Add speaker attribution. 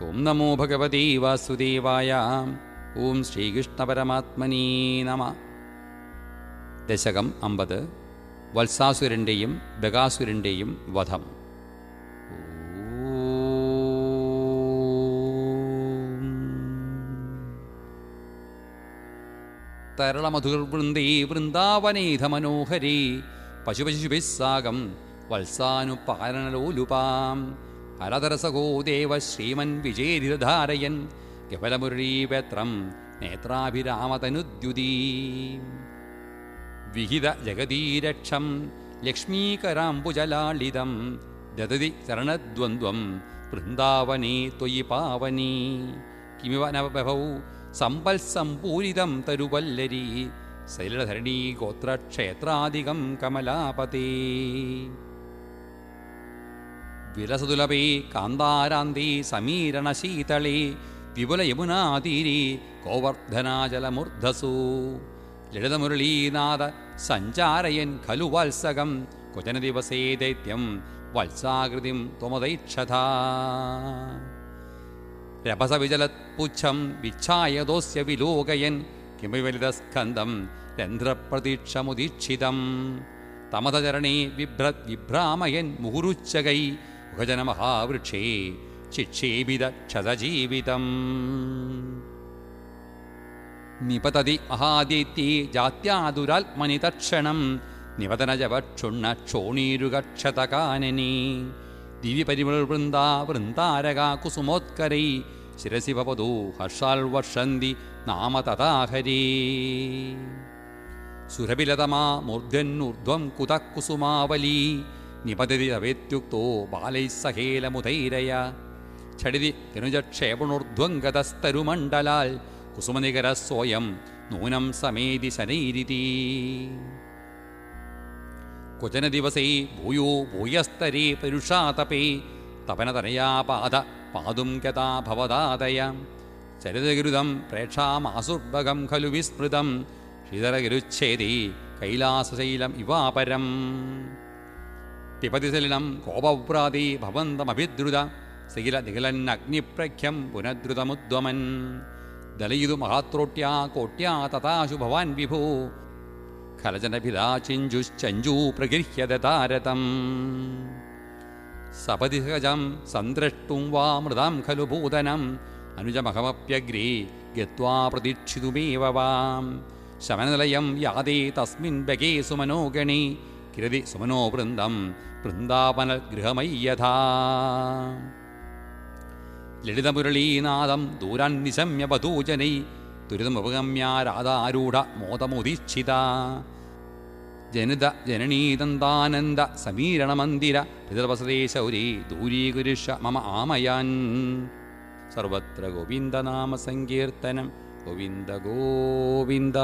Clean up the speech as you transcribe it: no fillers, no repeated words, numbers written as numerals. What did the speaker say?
Speaker 1: ഓം നമോ ഭഗവതേ വാസുദേവായ. ഓം ശ്രീകൃഷ്ണപരമാത്മനീ നമ. ദശകം 50. വത്സാസുരൻ്റെയും ബകാസുരൻ്റെയും വധം. തരളമധുർവൃന്ദേ വൃന്ദാവനേധ മനോഹരേ പശുപശുഭിസ്സാഗം വത്സാനുപാലനലോലുപാം ഹരതരസഗോ ദേവ ശ്രീമൻ വിജേരിധാരയൻ കപലമുരളീപത്രം നേത്രാഭിരാമതനുദ്യുതീ വിഹിത ജഗതീരക്ഷം ലക്ഷ്മീകരാംബുജലാളിതം ദദതി ചരണദ്വന്ദ്വം വൃന്ദാവനേ ത്വയി പാവനീ കിമിവ നവഭവൗ സമ്പൽസംപൂരിതം തരുവല്ലരീ ശൈലധരണീ ഗോത്രക്ഷേത്രാദികം കമലാപതേ വിലസതുലഭേ കാന്താരാന്തേ സമീരണശീതളേ വിപുലയമുനാതീരേ ഗോവർദ്ധനാജലമൂർധസൂ ലളിതമുരളീനാഥ സഞ്ചാരയൻ ഖലു വാത്സകം ക്വചന ദിവസേ ദൈത്യം വത്സാകൃതിം ത്വമദൈക്ഷതാ രഭസവിചലത്പുച്ഛം വിച്ഛായതോസ്യ വിലോകയൻ കിമിവലിതസ്കന്ധം രന്ധ്രപ്രതീക്ഷമുദീക്ഷിതം തമതചരണേ വിഭ്രാമയൻ മുഹുരുച്ചകൈ മുഖജനമഹാവൃക്ഷേ ചിക്ഷേപിത ക്ഷതജീവിതം നിപതതി മഹാദൈത്യേ ജാത്യാതുരാത്മനി തക്ഷണം നിവതനജവക്ഷുണ്ണ ക്ഷോണീരുഗക്ഷതകാനനീ ദിവ്യപരിമളവൃന്ദാ വൃന്ദാരകാ കുസുമോത്കരൈ ശിരസി ഭവതോ ഹർഷാൽ വർഷന്തി നാമ തഥാഹരേ സുരഭിലതമാ മൂർധ്വന്നൂർധ്വം കുതഃ കുസുമാവലീ നിപതതി തവേത്യുക്തോ ബാലൈ സഹേലമുദൈരയ ഛടിതി തനുജക്ഷേപണോർധ്വം ഗതസ്തരുമണ്ഡലാൽ കുസുമനികരസ്വയം നൂനം സമേതി ശനൈരിതി ക്വചന ദിവസേ ഭൂയോ ഭൂയസ്തരേ പരുഷാതപേ തപനതനയാപാദ പാതും ഗതാ ഭവദാദയ ചരിതഗിരുദം പ്രേക്ഷാമാസുർഭകം ഖലു വിസ്മൃതം ശ്രീധരഗിരുച്ഛേദേ കൈലാസശൈലം ഇവാപരം പിപതിസലിനം കോപവ്രാതേ ഭവന്തമഭിദ്രുത ശൈലനിഖിലന്നഗ്നിപ്രഖ്യം പുനദ്രുതമുദ്വമൻ ദലയിതു മഹാത്രോട്യാ കോട്യാ തഥാശു ഭവാൻ വിഭോ ഖലജനഭിതാ ചിഞ്ചുശ്ചഞ്ചൂ പ്രഗൃഹ്യദതാരതം സപതിസഹജം സന്ദ്രഷ്ടും വാ മൃതാം ഖലു ഭൂതനം അനുജമഹമപ്യഗ്രേ ഗത്വാ പ്രതീക്ഷിതുമേവ വാം ശമനനിലയം യാതേ തസ്മിൻ ബകേ സുമനോഗണേ കിരതി സുമനോ വൃന്ദം വൃന്ദാവനഗൃഹമയ്യഥാ ലളിതമുരളീനാദം ദൂരാൻ നിശമ്യ വധൂജനൈ ദുരിതമുപഗമ്യ രാധാരൂഢ മോദമുദീക്ഷിത ജനിത ജനനീദന്താനന്ദ സമീരണമന്ദിര പിതൃവസതേ ശൗരീ ദൂരീകുരുഷ മമ ആമയാൻ സർവത്ര ഗോവിന്ദനാമ സങ്കീർത്തനം ഗോവിന്ദ ഗോവിന്ദ.